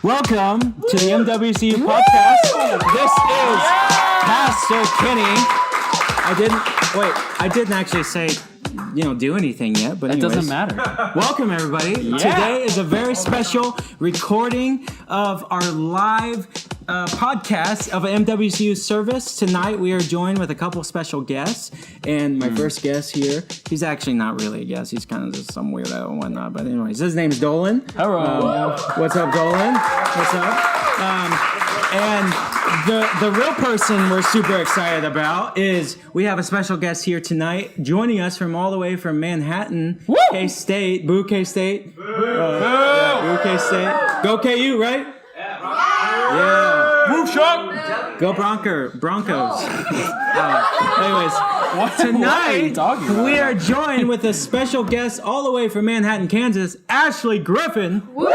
Welcome to the MWC podcast. This is Pastor Kenny. I didn't actually say, do anything yet, but anyways. It doesn't matter. Welcome, everybody. Yeah. Today is a very special recording of our live podcast of an MWCU service. Tonight, we are joined with a couple special guests, and my first guest here, he's actually not really a guest. He's kind of just some weirdo and whatnot, but anyways, his name is Dolan. Hello. What's up, Dolan? What's up? And the real person we're super excited about is we have a special guest here tonight, joining us from all the way from Manhattan, K-State. Boo, K-State. Boo, K-State. Go KU, right? Yeah. Move, Shark. Go Broncos. Anyways, tonight we are joined with a special guest all the way from Manhattan, Kansas, Ashley Griffin. Woo!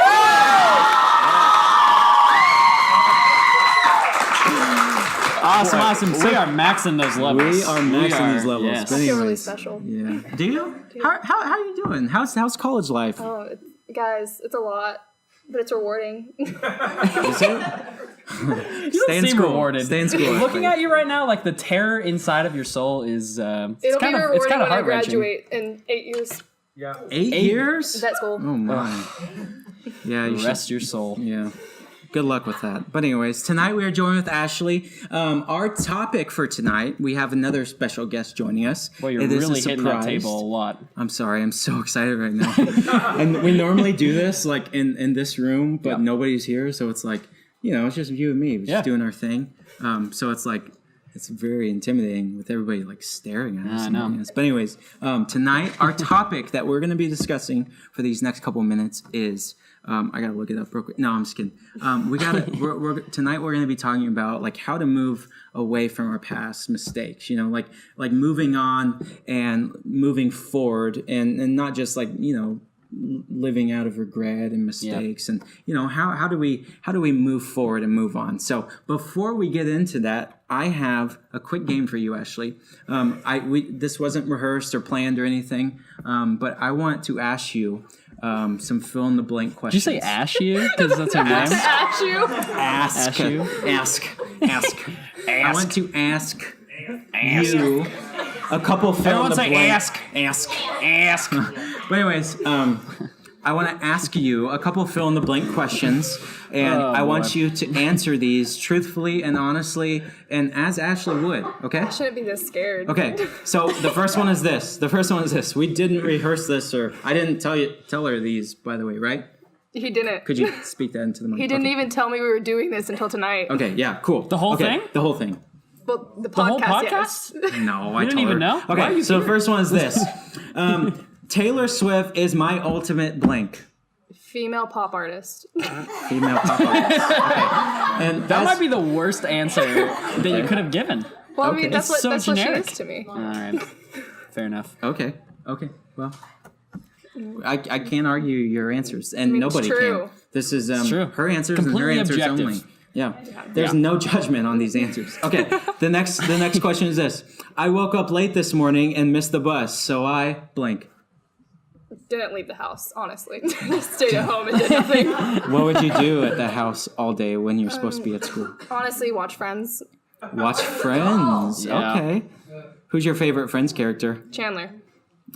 Awesome. So we are maxing those levels. We are maxing these levels. Yes. But I feel really special. Yeah. Do you? How are you doing? How's college life? Oh, guys, it's a lot, but it's rewarding. Is it? You don't seem rewarded. Stay in school. Looking at you right now, like the terror inside of your soul is It'll be rewarding it's kind of when I heart-wrenching. graduate in 8 years. Yeah. 8 years? Vet school. Oh my. Yeah, you Rest your soul. Yeah. Good luck with that. But anyways, tonight we are joined with Ashley. Our topic for tonight, we have another special guest joining us. Well, you're really hitting that table a lot. I'm sorry. I'm so excited right now. And we normally do this like in this room, but nobody's here. So it's like, it's just you and me. We're just doing our thing. So it's like, it's very intimidating with everybody like staring at us. I know. But anyways, tonight our topic that we're going to be discussing for these next couple minutes is I gotta look it up real quick. No, I'm just kidding. Tonight we're going to be talking about like how to move away from our past mistakes. Like moving on and moving forward, and not just like living out of regret and mistakes, and how do we move forward and move on. So before we get into that, I have a quick game for you, Ashley. This wasn't rehearsed or planned or anything, but I want to ask you some fill in the blank questions. Did you say ash you? Because that's your name. Ask you. Ask you. Ask. I want to ask you a couple fill in the blank. Ask. But anyways, I want to ask you a couple fill in the blank questions, and I want you to answer these truthfully and honestly, and as Ashley would. Okay? I shouldn't be this scared. Okay. So the first one is this. We didn't rehearse this, or I didn't tell her these, by the way, right? He didn't. Could you speak that into the mic? He didn't even tell me we were doing this until tonight. Okay. Yeah. Cool. The whole thing? The whole thing. Well, the whole podcast? podcast? Yes. No, I didn't told even her. know? Okay, so the first one is this. Taylor Swift is my ultimate blank. Female pop artist. Female pop artist. Okay. And That might be the worst answer that you could have given. Well, I mean, that's It's so what she generic. is to me. All right. Fair enough. Okay. Well, I can't argue your answers, and nobody it's true. can. This is true. her answers Completely and her answers objective. only. Yeah. There's no judgment on these answers. Okay. The next question is this. I woke up late this morning and missed the bus, so I blank. Didn't leave the house, honestly. Just stayed at home and did nothing. What would you do at the house all day when you're supposed to be at school? Honestly, watch Friends. Watch Friends. Yeah. Okay. Who's your favorite Friends character? Chandler.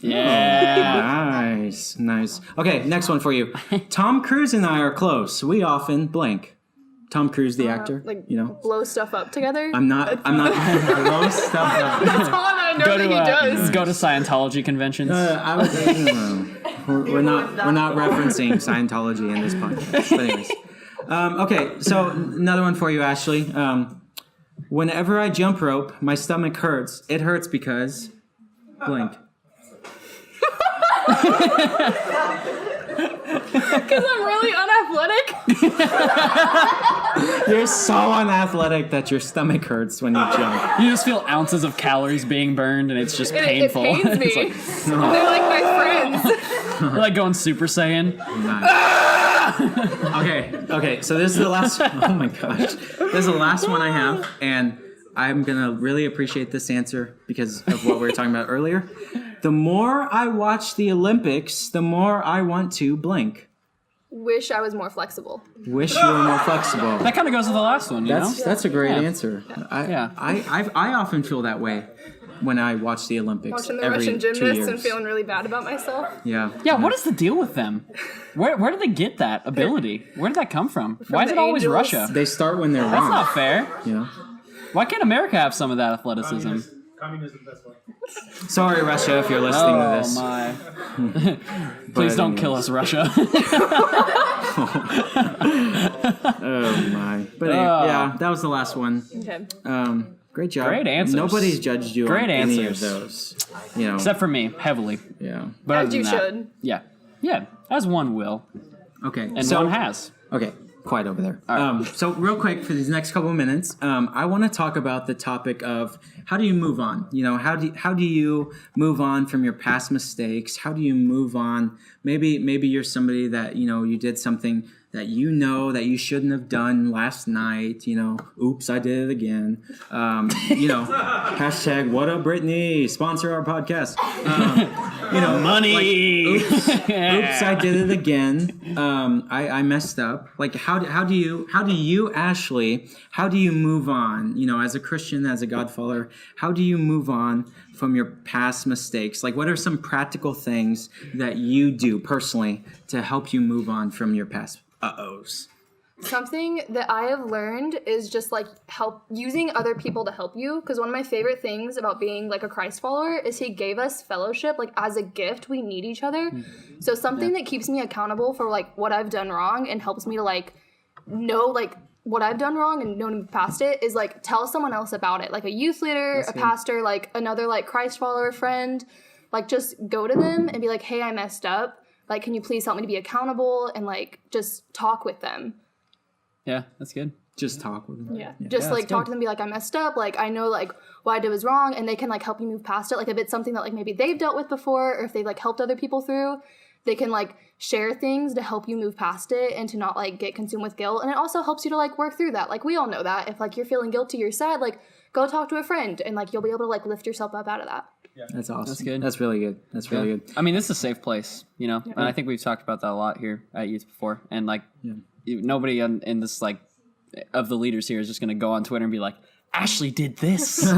Yeah. Nice. Okay, next one for you. Tom Cruise and I are close. We often blank. Tom Cruise, the actor. Blow stuff up together. I'm not blow stuff up. That's all I know that he does. Go to Scientology conventions. We're not referencing Scientology in this podcast. But anyways. Okay, so another one for you, Ashley. Whenever I jump rope, my stomach hurts. It hurts because blank. Because I'm really unathletic. You're so unathletic that your stomach hurts when you jump. You just feel ounces of calories being burned, and it's just It painful. pains me. It's They're like my friends. You're like going Super Saiyan. Nice. Okay. So this is the last. Oh my gosh, this is the last one I have, and I'm gonna really appreciate this answer because of what we were talking about earlier. The more I watch the Olympics, the more I want to blank. Wish I was more flexible. Wish you were more flexible. That kind of goes with the last one, you know? That's a great Yeah. answer. Yeah. I often feel that way when I watch the Olympics Watching the every Russian 2 gymnasts years. and feeling really bad about myself. Yeah. Yeah, what is the deal with them? Where did they get that ability? Where did that come from? Why is the it always Angels. Russia? They start when they're That's wrong. not fair. You know? Why can't America have some of that athleticism? Communism, that's why. Sorry, Russia, if you're listening to this. My. Please don't kill us, Russia. Oh my! But anyway, yeah, that was the last one. Okay. Great job. Great answers. Nobody's judged you Great on any of answers. those. You know. Except for me, heavily. Yeah. But other As you than that, should. Yeah. Yeah, as one will. Okay. And so one has. Okay, quiet over there. So real quick for these next couple of minutes, I want to talk about the topic of how do you move on? You know, how do you move on from your past mistakes? How do you move on? Maybe you're somebody that, you know, you did something that you know that you shouldn't have done last night. You know, oops, I did it again. You know, hashtag what up Brittany, sponsor our podcast. You know, Money. like, oops, I did it again. I messed up. Like, how do you, Ashley, how do you move on? You know, as a Christian, as a God follower, how do you move on from your past mistakes? Like, what are some practical things that you do personally to help you move on from your past uh-ohs? Something that I have learned is just like using other people to help you. Because one of my favorite things about being like a Christ follower is he gave us fellowship. Like as a gift, we need each other. So something that keeps me accountable for like what I've done wrong and helps me to like know like what I've done wrong and know to move past it is like tell someone else about it. Like a youth leader, a pastor, like another like Christ follower friend. Like just go to them and be like, hey, I messed up. Like, can you please help me to be accountable? And like just talk with them. Yeah, that's good. Just talk with them. Yeah. Just like talk to them, be like, I messed up. Like, I know like what I did was wrong, and they can like help you move past it. Like if it's something that like maybe they've dealt with before, or if they've like helped other people through, they can like share things to help you move past it and to not like get consumed with guilt. And it also helps you to like work through that. Like we all know that if like you're feeling guilty, you're sad, like go talk to a friend and like you'll be able to like lift yourself up out of that. That's awesome. That's good. That's really good. That's really good. I mean, this is a safe place, you know? And I think we've talked about that a lot here at Youth before. And like, nobody in this like, of the leaders here is just going to go on Twitter and be like, Ashley did this, you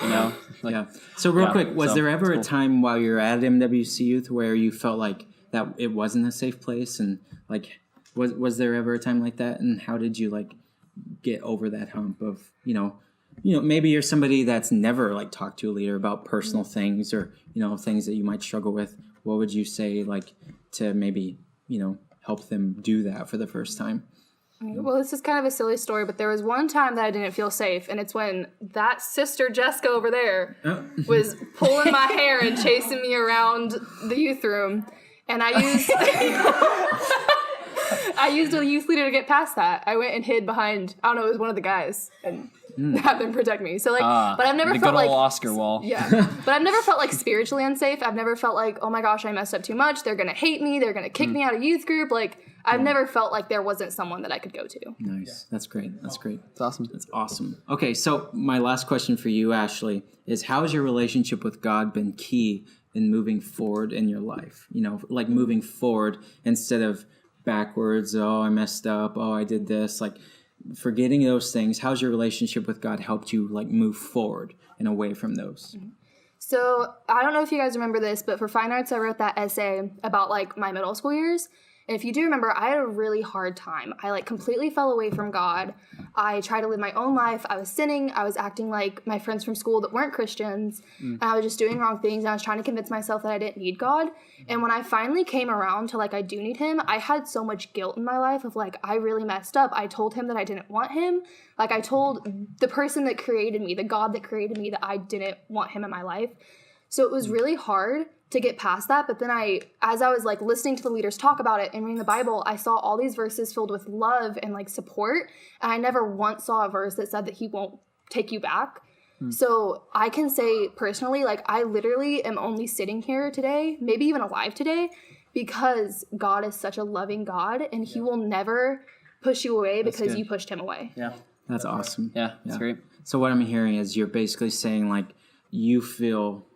know? Like, Yeah. So real quick, was so there ever it's a time while you're at MWC Youth where you felt like that it wasn't a safe place, and like was there ever a time like that, and how did you like get over that hump of you know maybe you're somebody that's never like talked to a leader about personal things or things that you might struggle with. What would you say like to maybe help them do that for the first time? Well, this is kind of a silly story, but there was one time that I didn't feel safe, and it's when that sister Jessica over there was pulling my hair and chasing me around the youth room, and I used a youth leader to get past that. I went and hid behind, I don't know, it was one of the guys, and had them protect me. So like, but I've never the felt good like old Oscar wall. Yeah, but I've never felt like spiritually unsafe. I've never felt like, oh my gosh, I messed up too much. They're gonna hate me. They're gonna kick me out of youth group. Like I've never felt like there wasn't someone that I could go to. Nice. That's great. That's great. It's awesome. That's awesome. Okay, so my last question for you, Ashley, is how has your relationship with God been key in moving forward in your life? Like moving forward instead of backwards. Oh, I messed up. Oh, I did this. Like forgetting those things. How's your relationship with God helped you like move forward and away from those? So I don't know if you guys remember this, but for fine arts, I wrote that essay about like my middle school years. And if you do remember, I had a really hard time. I like completely fell away from God. I tried to live my own life. I was sinning. I was acting like my friends from school that weren't Christians. And I was just doing wrong things. And I was trying to convince myself that I didn't need God. And when I finally came around to like, I do need him, I had so much guilt in my life of like, I really messed up. I told him that I didn't want him. Like I told the person that created me, the God that created me, that I didn't want him in my life. So it was really hard to get past that. But then as I was like listening to the leaders talk about it and reading the Bible, I saw all these verses filled with love and like support. And I never once saw a verse that said that he won't take you back. So I can say personally, like I literally am only sitting here today, maybe even alive today, because God is such a loving God and he will never push you away because you pushed him away. Yeah. That's awesome. Yeah, that's great. So what I'm hearing is you're basically saying like you feel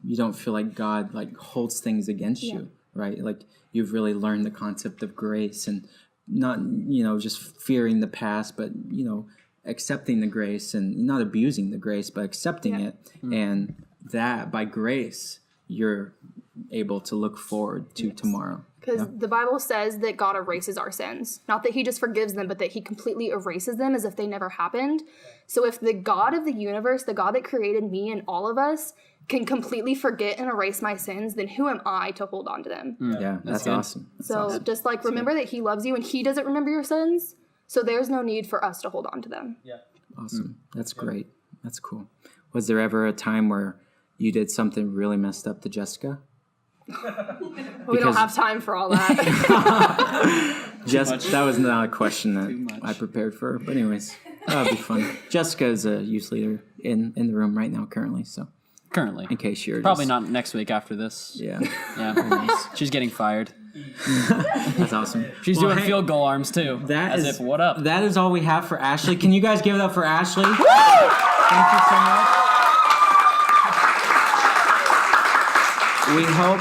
you don't feel like God like holds things against you. right? Like you've really learned the concept of grace and not, just fearing the past, but, accepting the grace and not abusing the grace, but accepting it. And that by grace, you're able to look forward to tomorrow. Because the Bible says that God erases our sins. Not that he just forgives them, but that he completely erases them as if they never happened. So if the God of the universe, the God that created me and all of us, can completely forget and erase my sins, then who am I to hold on to them? Yeah, that's awesome. Just like remember that he loves you and he doesn't remember your sins. So there's no need for us to hold on to them. Yeah. Awesome. That's great. That's cool. Was there ever a time where you did something really messed up to Jessica? We don't have time for all that. That was not a question that I prepared for. But anyways, that would be fun. Jessica is a youth leader in the room right now currently. So Currently. in case you're Probably not next week after this. Yeah. Yeah. She's getting fired. That's awesome. She's doing field goal arms too. What up? That is all we have for Ashley. Can you guys give it up for Ashley? Thank you so much. We hope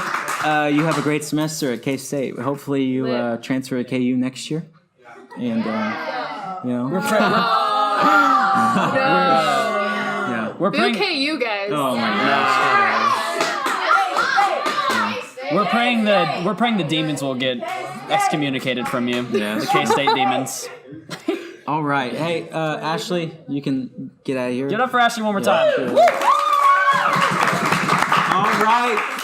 you have a great semester at K-State. Hopefully you transfer to KU next year. And, We're praying. Okay, you guys. Oh my gosh. We're praying the demons will get excommunicated from you. Yes. The K-State demons. All right. Hey, Ashley, you can get out of here. Get up for Ashley one more time. All right.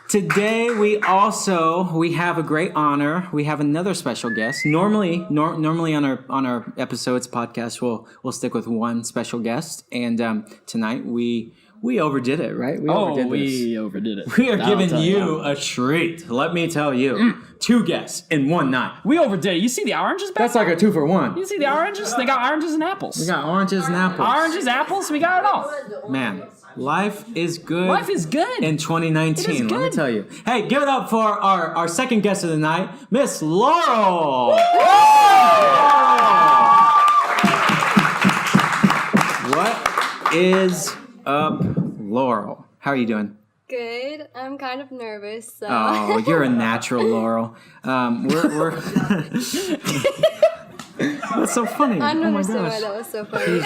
Today we have a great honor. We have another special guest. Normally on our episodes podcast we'll stick with one special guest, and tonight we overdid it, right? We overdid it. We are giving you a treat. Let me tell you, 2 guests in one night. We overdid it. You see the oranges back? That's like a 2 for 1. You see the oranges? They got oranges and apples. We got oranges and apples. Oranges, apples. We got it all. Man, life is good. Life is good. In 2019, It is let me good. tell you. Hey, give it up for our second guest of the night, Miss Laurel. What is up, Laurel? How are you doing? Good. I'm kind of nervous. So. Oh, you're a natural, Laurel. We're That's so funny. I don't Oh my understand why gosh. that was so funny.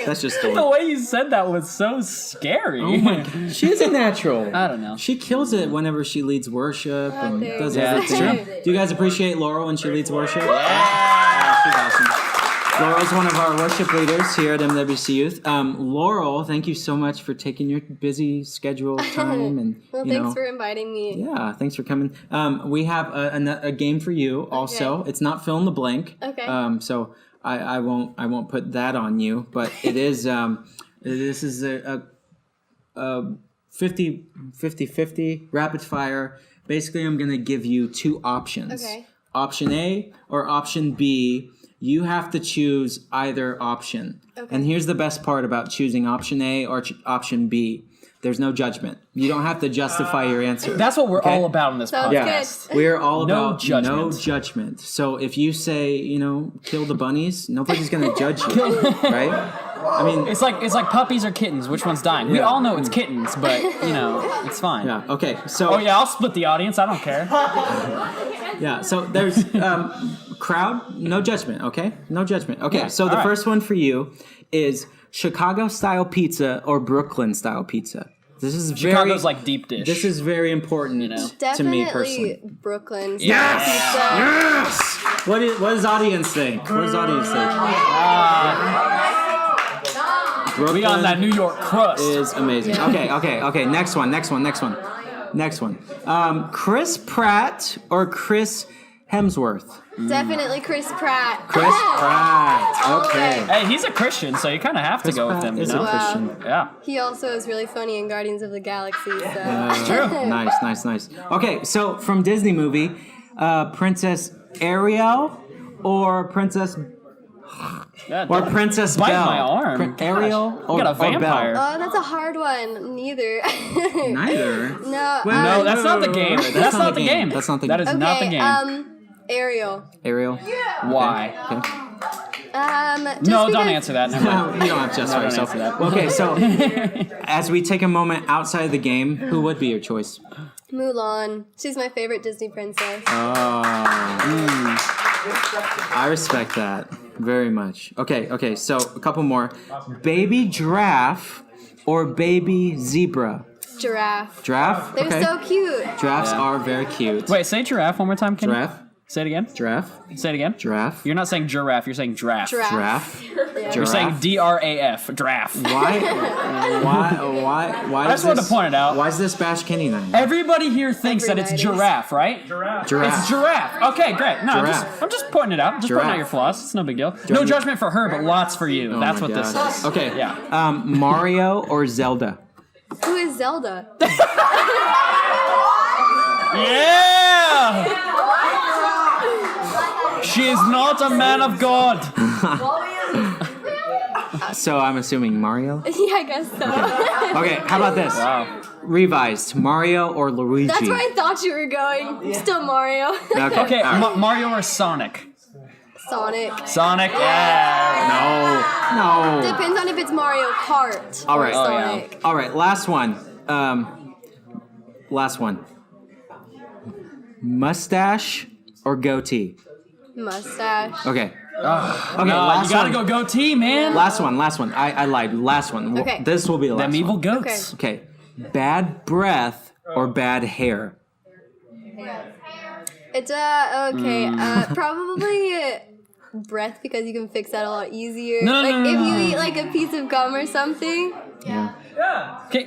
That's just the The way you said that was so scary. Oh my God. She is a natural. I don't know. She kills it whenever she leads worship and there does you go. everything. That's true. Do you guys appreciate Laurel when she leads worship? She's awesome. Laurel's one of our worship leaders here at MWC Youth. Laurel, thank you so much for taking your busy schedule time and Well, thanks for inviting me. Yeah, thanks for coming. We have a game for you also. Okay. It's not fill in the blank. Okay. So I won't put that on you, but it is this is a 50-50 rapid fire. Basically, I'm going to give you 2 options. Okay. Option A or option B. You have to choose either option. Okay. And here's the best part about choosing option A or option B. There's no judgment. You don't have to justify your answer. That's what we're all about in this Sounds podcast. good. We're all No about judgment. no judgment. So if you say, kill the bunnies, nobody's going to judge you, right? I mean, It's like puppies or kittens. Which one's dying? We all know it's kittens, but it's fine. yeah, okay. So Oh yeah, I'll split the audience. I don't care. yeah, so there's crowd, no judgment, okay? No judgment. Okay, Yeah, so the all right. first one for you is Chicago-style pizza or Brooklyn-style pizza. This is Chicago's like deep dish. This is very important to me Definitely personally. Brooklyn. Yes! Pizza. Yes! What does audience think? What does audience think? Brooklyn we got that New York crust. is amazing. Okay. Next one. Chris Pratt or Chris Hemsworth? Definitely Chris Pratt. Chris Pratt. Okay. Hey, he's a Christian, so you kind of have to go with him. You Is a know? Christian. Yeah. He also is really funny in Guardians of the Galaxy. So. It's true. Nice. Okay, so from Disney movie, Princess Ariel or Princess Yeah, or don't Princess bite Belle? my arm. Ariel Gosh, or, you got a or vampire. Belle? Oh, that's a hard one. Neither. Neither. No. Wait, No, that's not the game. That's That's not not the the game. game. That's not the That game. is not the Okay, game. Ariel. Ariel? Why? Okay. Just No, don't because- answer that. Never mind. You don't have to justify No, don't yourself. answer that. Okay, so as we take a moment outside of the game, who would be your choice? Mulan. She's my favorite Disney princess. I respect that very much. Okay, so a couple more. Baby giraffe or baby zebra? Giraffe. Giraffe? They're Okay. so cute. Giraffes are very cute. Wait, say giraffe one more time, Kenny. Giraffe? Say it again. Giraffe? Say it again. Giraffe? You're not saying giraffe. You're saying giraffe. Giraffe? You're saying DRAF. Giraffe. Why? I just wanted to point it out. Why is this bash Kenny night? Everybody here thinks that it's Everybody's. giraffe, right? Giraffe. It's giraffe. Okay, great. No, Giraffe. I'm just pointing it out. Just pointing out Giraffe. your flaws. It's no big deal. No judgment for her, but lots for you. Oh That's my what this God. is. Okay. Yeah. Mario or Zelda? Who is Zelda? Yeah! She is not a man of God. So I'm assuming Mario? Yeah, I guess so. Okay, how about this? Wow. Revised. Mario or Luigi? That's where I thought you were going. Still Mario. Okay, all right. Mario or Sonic? Sonic. Sonic, yeah. No. Depends on if it's Mario Kart All or right. Oh, yeah. Sonic. All right, last one. Last one. Mustache or goatee? Mustache. Okay. Okay, No, last you gotta one. go goatee, man. Last one. I lied. Last one. Okay. This will be the last Them evil one. goats. Okay. Bad breath or bad hair? It's okay. Probably breath because you can fix that a lot easier. No, like no, if no. you eat like a piece of gum or something. Yeah.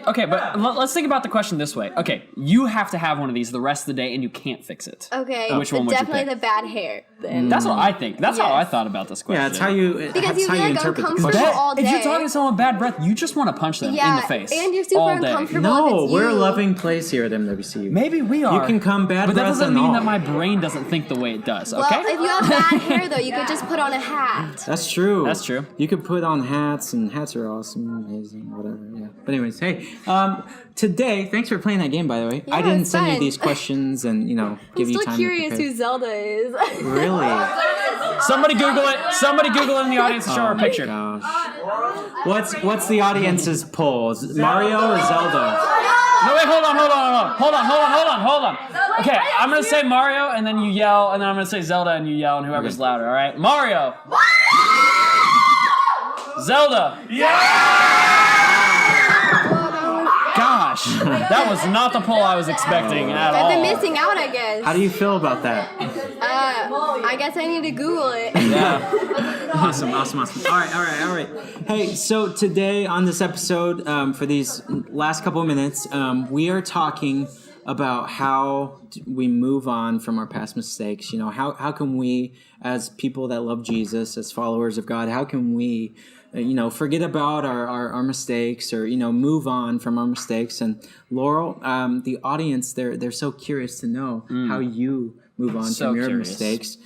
Okay, but let's think about the question this way. Okay, you have to have one of these the rest of the day, and you can't fix it. Okay. Which one would you definitely pick? the bad hair. Then. That's what I think. That's how I Yes. thought about this question. Yeah, it's how you. Because that's you'd how be you like interpret the uncomfortable question. all day. If you're talking to someone with bad breath, you just want to punch them in Yeah, the face. and you're super all day. uncomfortable. No, if it's we're a you. loving place here at MWC. Maybe we are. You can come bad but that breath doesn't and mean all. that my brain doesn't think the way it does. Well, Okay. if you have bad hair though, you could just put on a hat. That's true. That's true. You could put on hats, and hats are awesome, amazing, whatever. Yeah. But anyways, hey, today, thanks for playing that game. By the way, I Yeah, didn't it's send you fun. these questions, and I'm give you still time curious to prepare. who Zelda is. Really? Somebody Google it. Somebody Google it in the audience and show her a picture. Gosh. What's the audience's poll? Is it Mario or Zelda? No, wait, hold on. Okay, I'm gonna say Mario, and then you yell, and then I'm gonna say Zelda, and you yell, and whoever's Okay. louder. All right, Mario. Zelda. Gosh, that was not the poll I was expecting at all. I've been missing out, I guess. How do you feel about that? I guess I need to Google it. Yeah. Awesome. All right. Hey, so today on this episode, for these last couple of minutes, we are talking about how we move on from our past mistakes. How can we, as people that love Jesus, as followers of God, how can we, forget about our mistakes, or move on from our mistakes? And Laurel, the audience, they're so curious to know how you move on So from your curious. mistakes.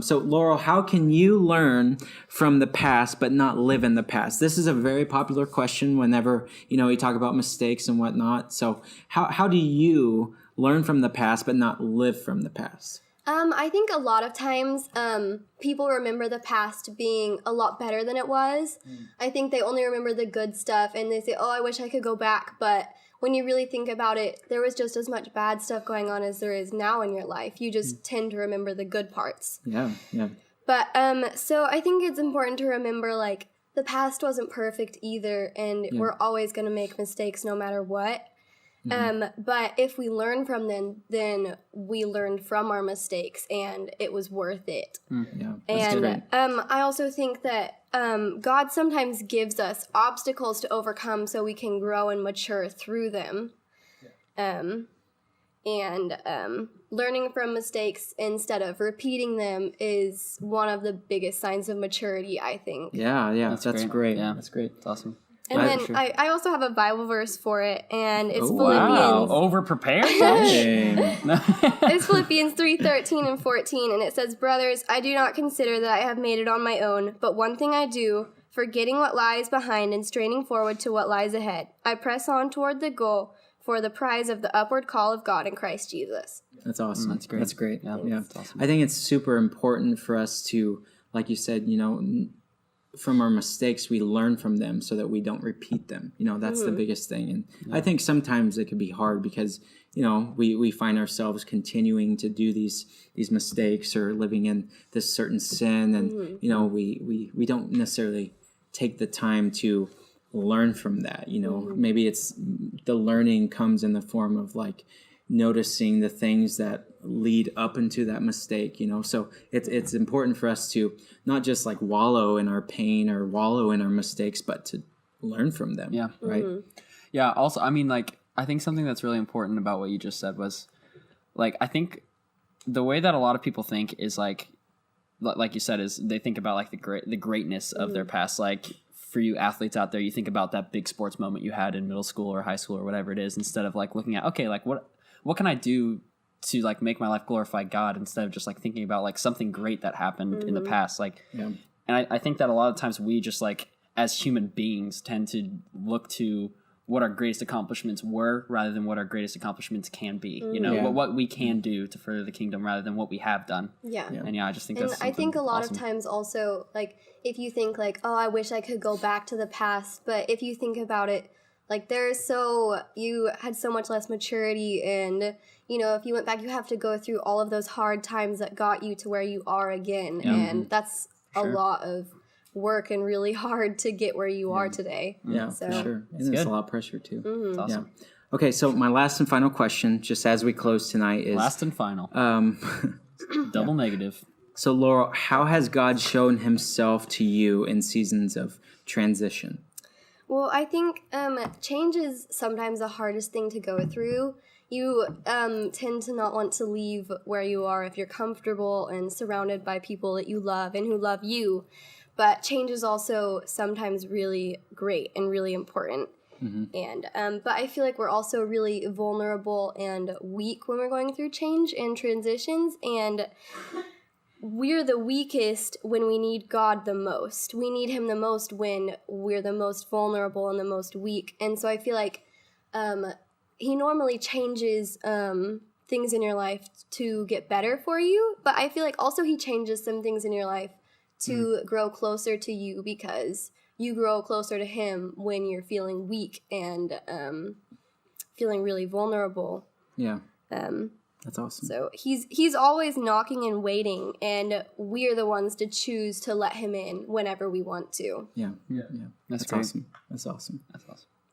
So Laurel, how can you learn from the past but not live in the past? This is a very popular question whenever you talk about mistakes and whatnot. So how do you learn from the past but not live from the past? I think a lot of times people remember the past being a lot better than it was. I think they only remember the good stuff, and they say, oh, I wish I could go back. But when you really think about it, there was just as much bad stuff going on as there is now in your life. You just tend to remember the good parts. Yeah. But so I think it's important to remember, like, the past wasn't perfect either, and we're always going to make mistakes no matter what. But if we learn from them, then we learned from our mistakes, and it was worth it. Yeah. That's And great. I also think that God sometimes gives us obstacles to overcome so we can grow and mature through them. Learning from mistakes instead of repeating them is one of the biggest signs of maturity, I think. Yeah. That's great. Yeah. That's great. It's awesome. And That's then true. I also have a Bible verse for it, and it's Wow, Philippians. over prepared. Dang. It's Philippians 3:13 and 14, and it says, "Brothers, I do not consider that I have made it on my own, but one thing I do, forgetting what lies behind and straining forward to what lies ahead. I press on toward the goal for the prize of the upward call of God in Christ Jesus." That's awesome. That's great. That's great. Yeah, Yeah. that's awesome. I think it's super important for us to, like you said, from our mistakes, we learn from them so that we don't repeat them. That's the biggest thing. And I think sometimes it can be hard because, we find ourselves continuing to do these mistakes or living in this certain sin, and we don't necessarily take the time to learn from that. Maybe it's the learning comes in the form of like noticing the things that lead up into that mistake. So it's important for us to not just like wallow in our pain or wallow in our mistakes, but to learn from them. Yeah. Right. Yeah. Also, I mean, like, I think something that's really important about what you just said was, like, I think the way that a lot of people think is like you said, is they think about like the greatness of their past. Like, for you athletes out there, you think about that big sports moment you had in middle school or high school or whatever it is, instead of like looking at, okay, like what can I do to like make my life glorify God, instead of just like thinking about like something great that happened in the past. Like, and I think that a lot of times we just like, as human beings, tend to look to what our greatest accomplishments were rather than what our greatest accomplishments can be, what we can do to further the kingdom rather than what we have done. Yeah. And I just think and that's I think a lot awesome. of times also, like, if you think like, oh, I wish I could go back to the past, but if you think about it, like, you had so much less maturity, and if you went back, you have to go through all of those hard times that got you to where you are again, and that's a lot of work and really hard to get where you are today. Yeah, so. for sure. And it's a lot of pressure too. It's awesome. Yeah. Okay, so my last and final question, just as we close tonight, is last and final. Double negative. So Laurel, how has God shown himself to you in seasons of transition? Well, I think change is sometimes the hardest thing to go through. You tend to not want to leave where you are if you're comfortable and surrounded by people that you love and who love you. But change is also sometimes really great and really important. And but I feel like we're also really vulnerable and weak when we're going through change and transitions, and we're the weakest when we need God the most. We need him the most when we're the most vulnerable and the most weak. And so I feel like he normally changes things in your life to get better for you, but I feel like also he changes some things in your life to grow closer to you, because you grow closer to him when you're feeling weak and feeling really vulnerable. Yeah. That's awesome. So he's always knocking and waiting, and we're the ones to choose to let him in whenever we want to. Yeah. That's awesome. That's awesome.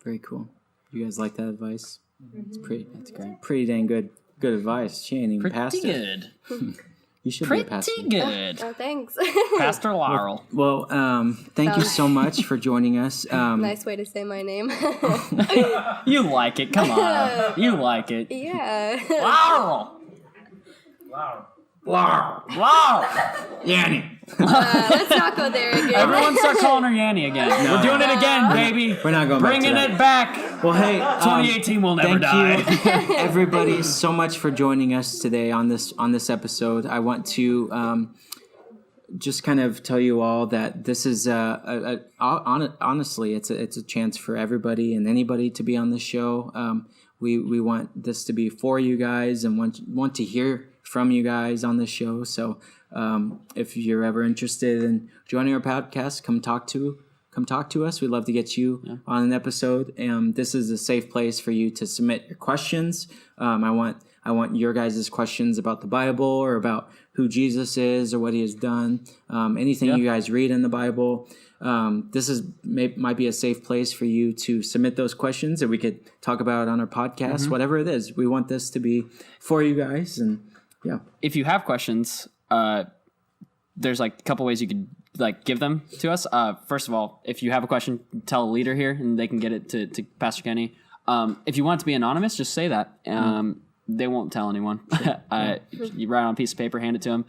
Very cool. You guys like that advice? It's pretty. That's great. Pretty dang good advice. She ain't even passed it. Pretty good. You should be a pastor. Pretty good. Oh, thanks. Pastor Laurel. Well, thank you so much for joining us. Nice way to say my name. You like it. Come on. You like it. Yeah. Laurel. Yanni. Let's not go there again. Everyone start calling her Yanni again. We're doing it again, baby. We're not going back to Bringing that. it back. Well, hey, 2018 will never die. Thank you, everybody, so much for joining us today on this episode. I want to just kind of tell you all that this is honestly, it's a chance for everybody and anybody to be on the show. We want this to be for you guys and want to hear from you guys on the show. So if you're ever interested in joining our podcast, come talk to us. We'd love to get you on an episode. This is a safe place for you to submit your questions. I want your guys' questions about the Bible or about who Jesus is or what he has done. Anything you guys read in the Bible. This might be a safe place for you to submit those questions that we could talk about on our podcast, whatever it is. We want this to be for you guys. And if you have questions, there's like a couple ways you could like give them to us. First of all, if you have a question, tell a leader here and they can get it to Pastor Kenny. If you want it to be anonymous, just say that. They won't tell anyone. You write on a piece of paper, hand it to them.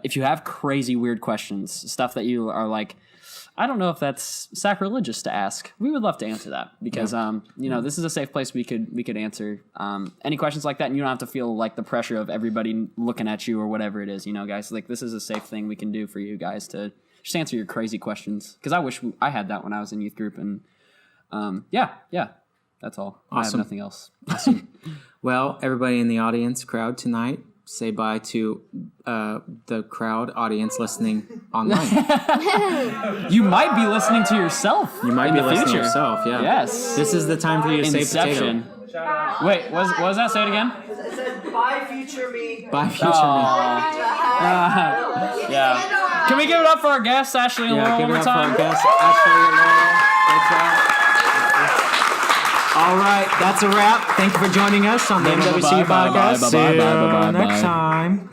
If you have crazy, weird questions, stuff that you are like, I don't know if that's sacrilegious to ask, we would love to answer that, because this is a safe place we could answer any questions like that, and you don't have to feel like the pressure of everybody looking at you or whatever it is, guys. Like, this is a safe thing we can do for you guys to just answer your crazy questions, because I wish I had that when I was in youth group. And that's all. Awesome. I have nothing else. Awesome. Well, everybody in the crowd tonight, say bye to the crowd audience listening online. You might be listening to yourself. You might in be the listening to future. yourself, yeah. Yes. This is the time for you to say Inception. potato. Wait, what was that? Say it again. It said, bye, future me. Bye, future me. Yeah. Can we give it up for our guests, Ashley and Laurel, give one it more up for time? our guests, Ashley and Laurel. Good job. All right, that's a wrap. Thank you for joining us on the MWC podcast. See you next time.